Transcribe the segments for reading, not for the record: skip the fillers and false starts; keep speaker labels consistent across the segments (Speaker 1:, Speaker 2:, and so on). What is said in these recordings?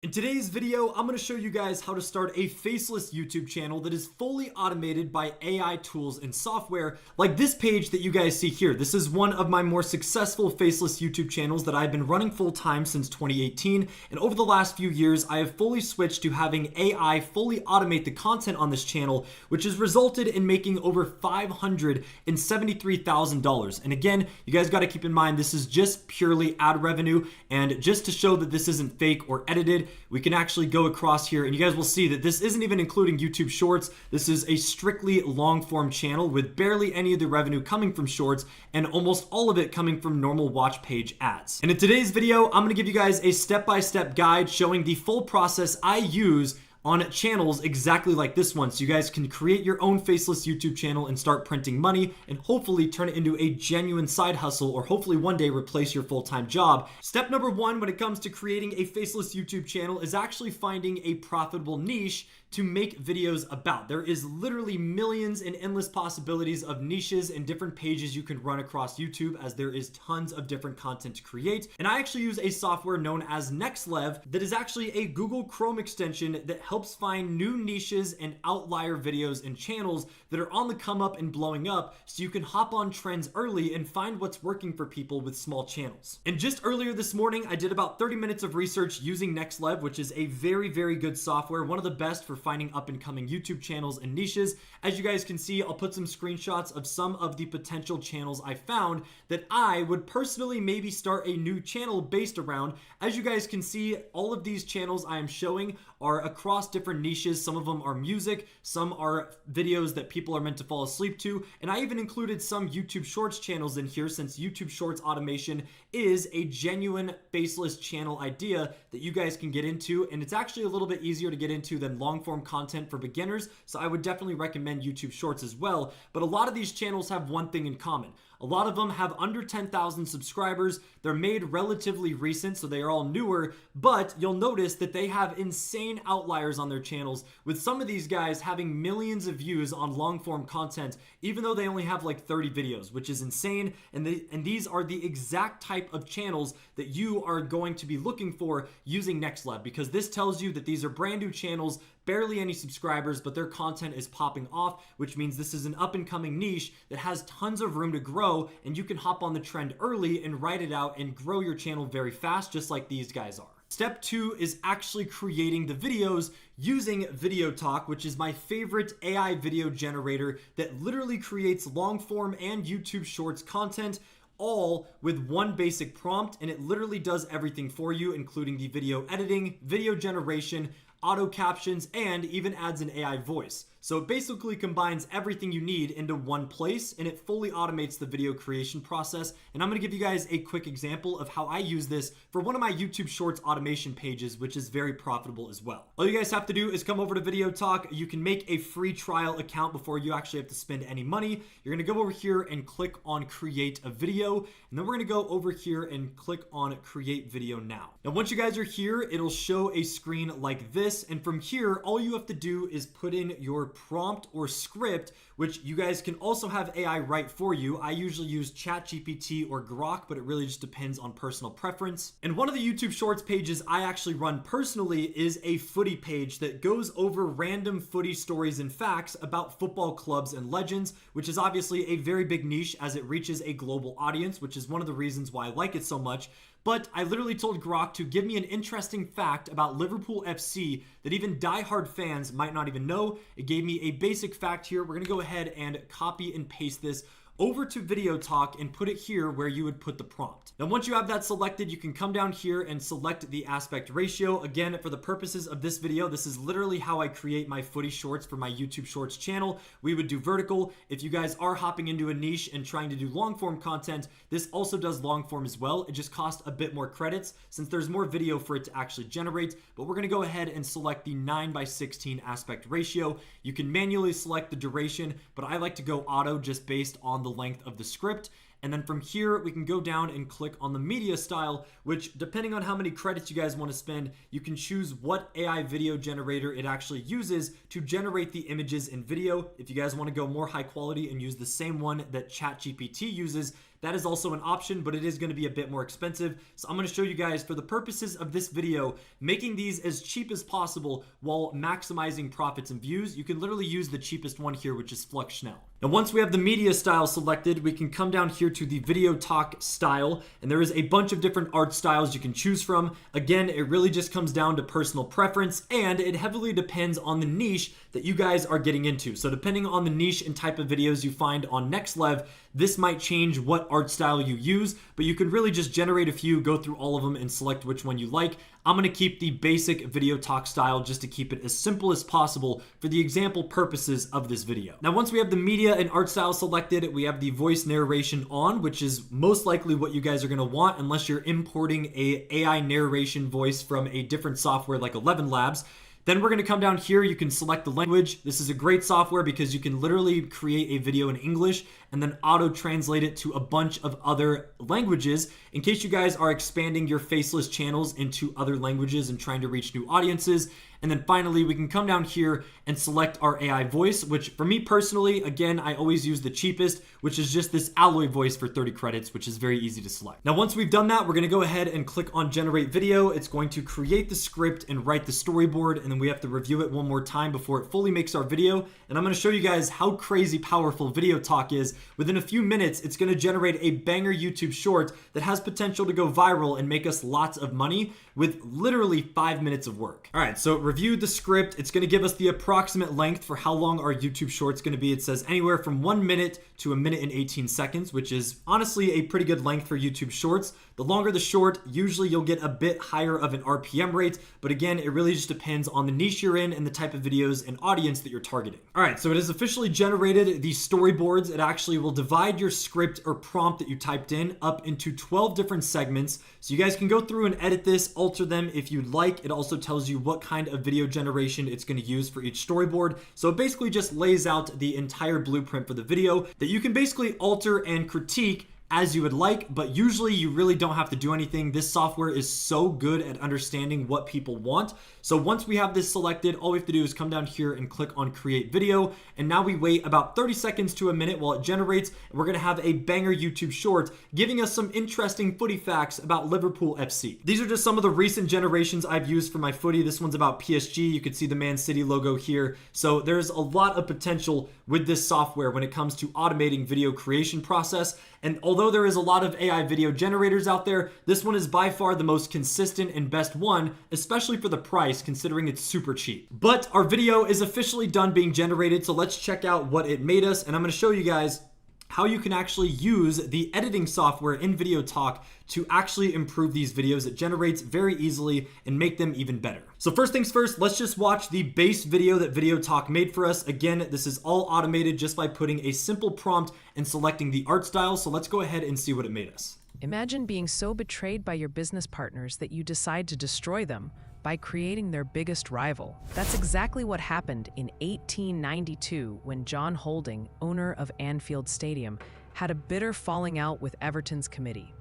Speaker 1: In today's video, I'm going to show you guys how to start a faceless YouTube channel that is fully automated by AI tools and software, like this page that you guys see here. This is one of my more successful faceless YouTube channels that I've been running full time since 2018, and over the last few years, I have fully switched to having AI fully automate the content on this channel, which has resulted in making over $573,000. And again, you guys got to keep in mind, this is just purely ad revenue, and just to show that this isn't fake or edited, we can actually go across here and you guys will see that this isn't even including YouTube Shorts. This is a strictly long form channel with barely any of the revenue coming from Shorts and almost all of it coming from normal watch page ads. And in today's video, I'm going to give you guys a step-by-step guide showing the full process I use on channels exactly like this one, so you guys can create your own faceless YouTube channel and start printing money and hopefully turn it into a genuine side hustle, or hopefully one day replace your full-time job. Step number one when it comes to creating a faceless YouTube channel is actually finding a profitable niche to make videos about. There is literally millions and endless possibilities of niches and different pages you can run across YouTube, as there is tons of different content to create. And I actually use a software known as NextLev that is actually a Google Chrome extension that helps find new niches and outlier videos and channels that are on the come up and blowing up, so you can hop on trends early and find what's working for people with small channels. And just earlier this morning, I did about 30 minutes of research using NextLev, which is a very, very good software, one of the best for finding up and coming YouTube channels and niches. As you guys can see, I'll put some screenshots of some of the potential channels I found that I would personally maybe start a new channel based around. As you guys can see, all of these channels I am showing are across different niches. Some of them are music, some are videos that people are meant to fall asleep to, and I even included some YouTube Shorts channels in here, since YouTube Shorts automation is a genuine faceless channel idea that you guys can get into, and it's actually a little bit easier to get into than long form content for beginners, so I would definitely recommend YouTube Shorts as well. But a lot of these channels have one thing in common. A lot of them have under 10,000 subscribers. They're made relatively recent, so they are all newer, but you'll notice that they have insane outliers on their channels, with some of these guys having millions of views on long form content, even though they only have like 30 videos, which is insane. And these are the exact type of channels that you are going to be looking for using NextLev, because this tells you that these are brand new channels, barely any subscribers, but their content is popping off, which means this is an up and coming niche that has tons of room to grow, and you can hop on the trend early and ride it out and grow your channel very fast, just like these guys are. Step two is actually creating the videos using Video Talk, which is my favorite AI video generator that literally creates long form and YouTube Shorts content, all with one basic prompt, and it literally does everything for you, including the video editing, video generation, auto captions, and even adds an AI voice. So it basically combines everything you need into one place, and it fully automates the video creation process. And I'm going to give you guys a quick example of how I use this for one of my YouTube Shorts automation pages, which is very profitable as well. All you guys have to do is come over to Video Talk. You can make a free trial account before you actually have to spend any money. You're going to go over here and click on create a video, and then we're going to go over here and click on create video now. Now once you guys are here, it'll show a screen like this, and from here all you have to do is put in your prompt or script, which you guys can also have AI write for you. I usually use ChatGPT or Grok, but it really just depends on personal preference. And one of the YouTube Shorts pages I actually run personally is a footy page that goes over random footy stories and facts about football clubs and legends, which is obviously a very big niche as it reaches a global audience, which is one of the reasons why I like it so much. But I literally told Grok to give me an interesting fact about Liverpool FC that even diehard fans might not even know. It gave me a basic fact here. We're going to go ahead and copy and paste this over to Video Talk and put it here where you would put the prompt. Now once you have that selected, you can come down here and select the aspect ratio. Again, for the purposes of this video, this is literally how I create my footy shorts for my YouTube Shorts channel. We would do vertical. If you guys are hopping into a niche and trying to do long form content, this also does long form as well. It just costs a bit more credits since there's more video for it to actually generate, but we're gonna go ahead and select the 9:16 aspect ratio. You can manually select the duration, but I like to go auto just based on the length of the script. And then from here, we can go down and click on the media style, which depending on how many credits you guys want to spend, you can choose what AI video generator it actually uses to generate the images and video. If you guys want to go more high quality and use the same one that ChatGPT uses, That is also an option, but it is going to be a bit more expensive. So I'm going to show you guys, for the purposes of this video, making these as cheap as possible while maximizing profits and views. You can literally use the cheapest one here, which is Flux Schnell. Now, once we have the media style selected, we can come down here to the video talk style, and there is a bunch of different art styles you can choose from. Again, it really just comes down to personal preference, and it heavily depends on the niche that you guys are getting into. So depending on the niche and type of videos you find on NextLev, this might change what art style you use, but you can really just generate a few, go through all of them, and select which one you like. I'm going to keep the basic video talk style just to keep it as simple as possible for the example purposes of this video. Now, once we have the media and art style selected, we have the voice narration on, which is most likely what you guys are going to want unless you're importing a AI narration voice from a different software like 11 Labs. Then we're going to come down here. You can select the language. This is a great software because you can literally create a video in English and then auto translate it to a bunch of other languages in case you guys are expanding your Faceless channels into other languages and trying to reach new audiences. And then finally, we can come down here and select our AI voice, which for me personally, again, I always use the cheapest, which is just this Alloy voice for 30 credits, which is very easy to select. Now, once we've done that, we're going to go ahead and click on generate video. It's going to create the script and write the storyboard, and then we have to review it one more time before it fully makes our video. And I'm going to show you guys how crazy powerful video talk is. Within a few minutes, it's going to generate a banger YouTube short that has potential to go viral and make us lots of money with literally 5 minutes of work. All right, so reviewed the script. It's going to give us the approximate length for how long our YouTube short's going to be. It says anywhere from 1 minute to 1 minute and 18 seconds, which is honestly a pretty good length for YouTube shorts. The longer the short, usually you'll get a bit higher of an RPM rate, but again, it really just depends on the niche you're in and the type of videos and audience that you're targeting. All right, so it has officially generated these storyboards. It actually will divide your script or prompt that you typed in up into 12 different segments. So you guys can go through and edit this, alter them if you'd like. It also tells you what kind of video generation it's going to use for each storyboard. So it basically just lays out the entire blueprint for the video that you can basically alter and critique as you would like, but usually you really don't have to do anything. This software is so good at understanding what people want. So once we have this selected, all we have to do is come down here and click on create video. And now we wait about 30 seconds to a minute while it generates. And we're going to have a banger YouTube short giving us some interesting footy facts about Liverpool FC. These are just some of the recent generations I've used for my footy. This one's about PSG. You can see the Man City logo here. So there's a lot of potential with this software when it comes to automating video creation process. And although there is a lot of AI video generators out there, this one is by far the most consistent and best one, especially for the price, considering it's super cheap. But our video is officially done being generated, so let's check out what it made us. And I'm going to show you guys how you can actually use the editing software in Video Talk to actually improve these videos. It generates very easily and make them even better. So first things first, let's just watch the base video that Video Talk made for us. Again, this is all automated just by putting a simple prompt and selecting the art style. So let's go ahead and see what it made us.
Speaker 2: Imagine being so betrayed by your business partners that you decide to destroy them by creating their biggest rival. That's exactly what happened in 1892 when John Holding, owner of Anfield Stadium, had a bitter falling out with Everton's committee.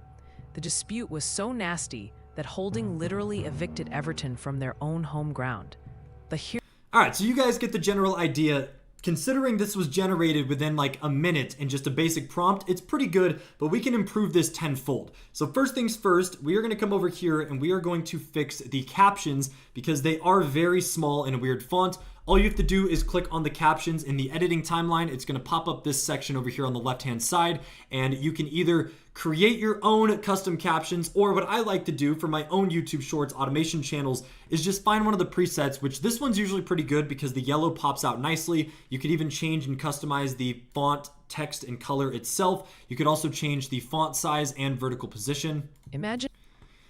Speaker 2: The dispute was so nasty that Holding literally evicted Everton from their own home ground.
Speaker 1: All right, so you guys get the general idea. Considering this was generated within like a minute and just a basic prompt, it's pretty good, but we can improve this tenfold. So first things first, we are going to come over here and we are going to fix the captions because they are very small in a weird font. All you have to do is click on the captions in the editing timeline. It's going to pop up this section over here on the left-hand side, and you can either create your own custom captions, or what I like to do for my own YouTube Shorts automation channels is just find one of the presets, which this one's usually pretty good because the yellow pops out nicely. You could even change and customize the font, text, and color itself. You could also change the font size and vertical position.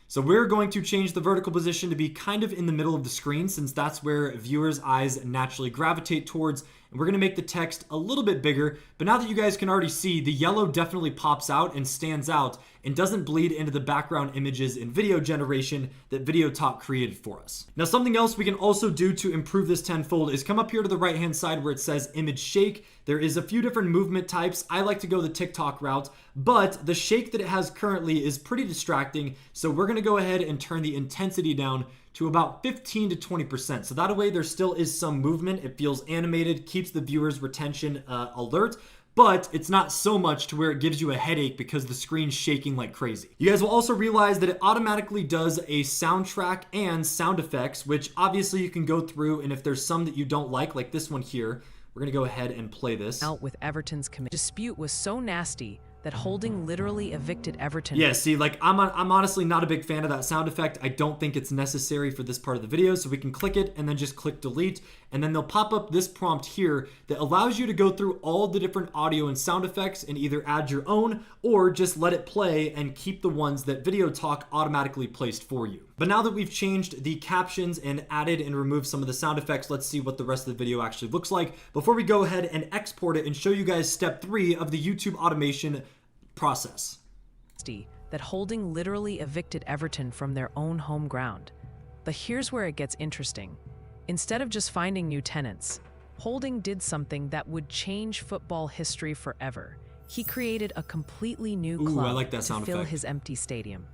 Speaker 1: So we're going to change the vertical position to be kind of in the middle of the screen since that's where viewers' eyes naturally gravitate towards. And we're going to make the text a little bit bigger. But now that you guys can already see, the yellow definitely pops out and stands out and doesn't bleed into the background images in video generation that Video Talk created for us. Now, something else we can also do to improve this tenfold is come up here to the right-hand side where it says image shake. There is a few different movement types. I like to go the TikTok route, but the shake that it has currently is pretty distracting. So we're going to go ahead and turn the intensity down to about 15 to 20%. So that way there still is some movement. It feels animated, keeps the viewer's retention alert, but it's not so much to where it gives you a headache because the screen's shaking like crazy. You guys will also realize that it automatically does a soundtrack and sound effects, which obviously you can go through, and if there's some that you don't like this one here, we're gonna go ahead and play this.
Speaker 2: Out with Everton's dispute was so nasty that Holding literally evicted Everton.
Speaker 1: Yeah, see, like I'm honestly not a big fan of that sound effect. I don't think it's necessary for this part of the video, so we can click it and then just click delete, and then they'll pop up this prompt here that allows you to go through all the different audio and sound effects and either add your own or just let it play and keep the ones that Video Talk automatically placed for you. But now that we've changed the captions and added and removed some of the sound effects, let's see what the rest of the video actually looks like before we go ahead and export it and show you guys step 3 of the YouTube automation process.
Speaker 2: That Holding literally evicted Everton from their own home ground. But here's where it gets interesting. Instead of just finding new tenants, Holding did something that would change football history forever. He created a completely new club
Speaker 1: I like that
Speaker 2: to
Speaker 1: sound
Speaker 2: fill
Speaker 1: effect.
Speaker 2: his empty stadium.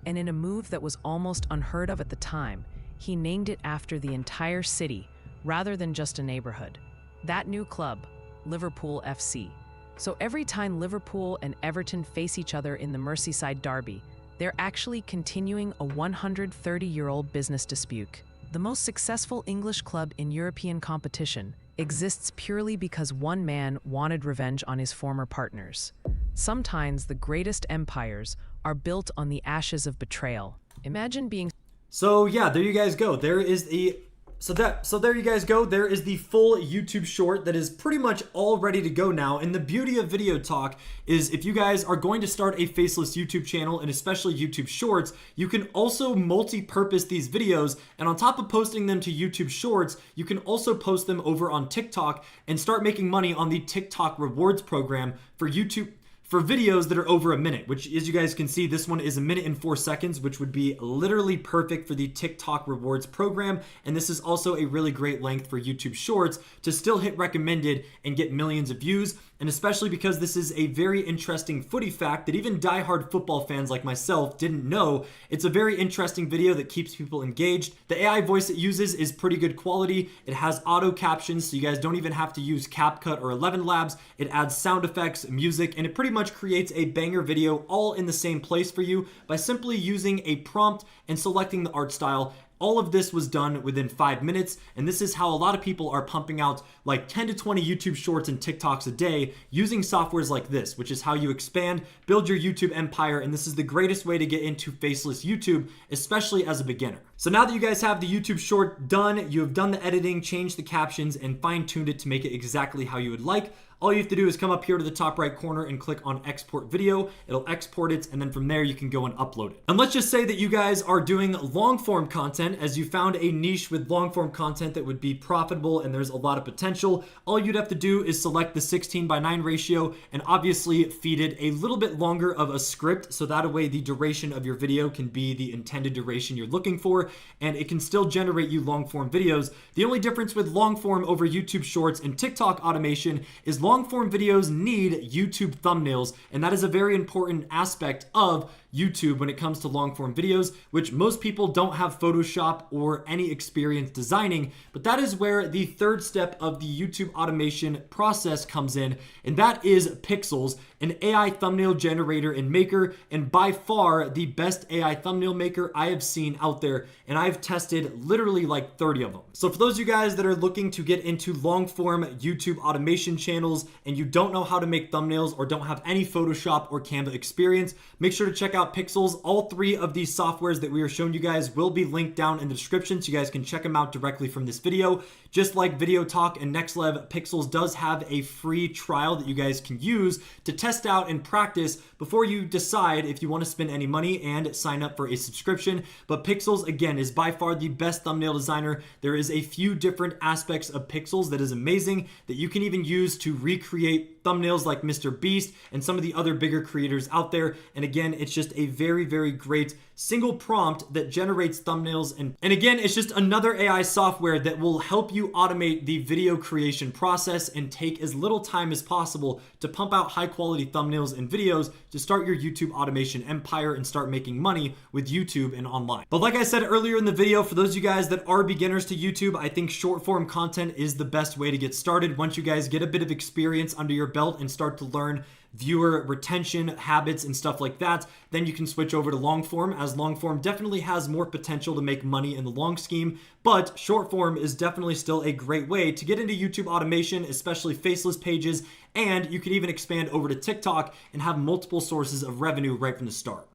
Speaker 2: And in a move that was almost unheard of at the time, he named it after the entire city rather than just a neighborhood. That new club, Liverpool FC. So every time Liverpool and Everton face each other in the Merseyside derby, they're actually continuing a 130-year-old business dispute. The most successful English club in European competition exists purely because one man wanted revenge on his former partners. Sometimes the greatest empires are built on the ashes of betrayal. Imagine being...
Speaker 1: So yeah, there you guys go. There is the there you guys go. There is the full YouTube short that is pretty much all ready to go now. And the beauty of Video Talk is if you guys are going to start a faceless YouTube channel, and especially YouTube Shorts, you can also multi-purpose these videos. And on top of posting them to YouTube Shorts, you can also post them over on TikTok and start making money on the TikTok rewards program for YouTube. For videos that are over a minute, which as you guys can see, this one is 1 minute and 4 seconds, which would be literally perfect for the TikTok rewards program. And this is also a really great length for YouTube Shorts to still hit recommended and get millions of views. And especially because this is a very interesting footy fact that even diehard football fans like myself didn't know. It's a very interesting video that keeps people engaged. The AI voice it uses is pretty good quality. It has auto captions, so you guys don't even have to use CapCut or 11 Labs. It adds sound effects, music, and it pretty much creates a banger video all in the same place for you by simply using a prompt and selecting the art style. All of this was done within 5 minutes, and this is how a lot of people are pumping out like 10 to 20 YouTube Shorts and TikToks a day using softwares like this, which is how you expand, build your YouTube empire, and this is the greatest way to get into faceless YouTube, especially as a beginner. So now that you guys have the YouTube Short done, you have done the editing, changed the captions, and fine-tuned it to make it exactly how you would like, all you have to do is come up here to the top right corner and click on export video. It'll export it, and then from there you can go and upload it. And let's just say that you guys are doing long form content, as you found a niche with long form content that would be profitable and there's a lot of potential. All you'd have to do is select the 16:9 ratio and obviously feed it a little bit longer of a script, so that way the duration of your video can be the intended duration you're looking for, and it can still generate you long form videos. The only difference with long form over YouTube Shorts and TikTok automation is long form videos need YouTube thumbnails, and that is a very important aspect of YouTube when it comes to long form videos, which most people don't have Photoshop or any experience designing. But that is where the third step of the YouTube automation process comes in, and that is Pixels, an AI thumbnail generator and maker, and by far the best AI thumbnail maker I have seen out there, and I've tested literally like 30 of them. So for those of you guys that are looking to get into long form YouTube automation channels and you don't know how to make thumbnails or don't have any Photoshop or Canva experience, make sure to check out Pixels. All 3 of these softwares that we are showing you guys will be linked down in the description, so you guys can check them out directly from this video. Just like Video Talk and NextLev, Pixels does have a free trial that you guys can use to test out and practice before you decide if you want to spend any money and sign up for a subscription. But Pixels, again, is by far the best thumbnail designer. There is a few different aspects of Pixels that is amazing that you can even use to recreate thumbnails like Mr. Beast and some of the other bigger creators out there. And again, it's just a very, very great single prompt that generates thumbnails. And again, it's just another AI software that will help you automate the video creation process and take as little time as possible to pump out high quality thumbnails and videos to start your YouTube automation empire and start making money with YouTube and online. But like I said earlier in the video, for those of you guys that are beginners to YouTube, I think short form content is the best way to get started. Once you guys get a bit of experience under your belt and start to learn viewer retention habits and stuff like that, then you can switch over to long form, as long form definitely has more potential to make money in the long scheme. But short form is definitely still a great way to get into YouTube automation, especially faceless pages, and you can even expand over to TikTok and have multiple sources of revenue right from the start.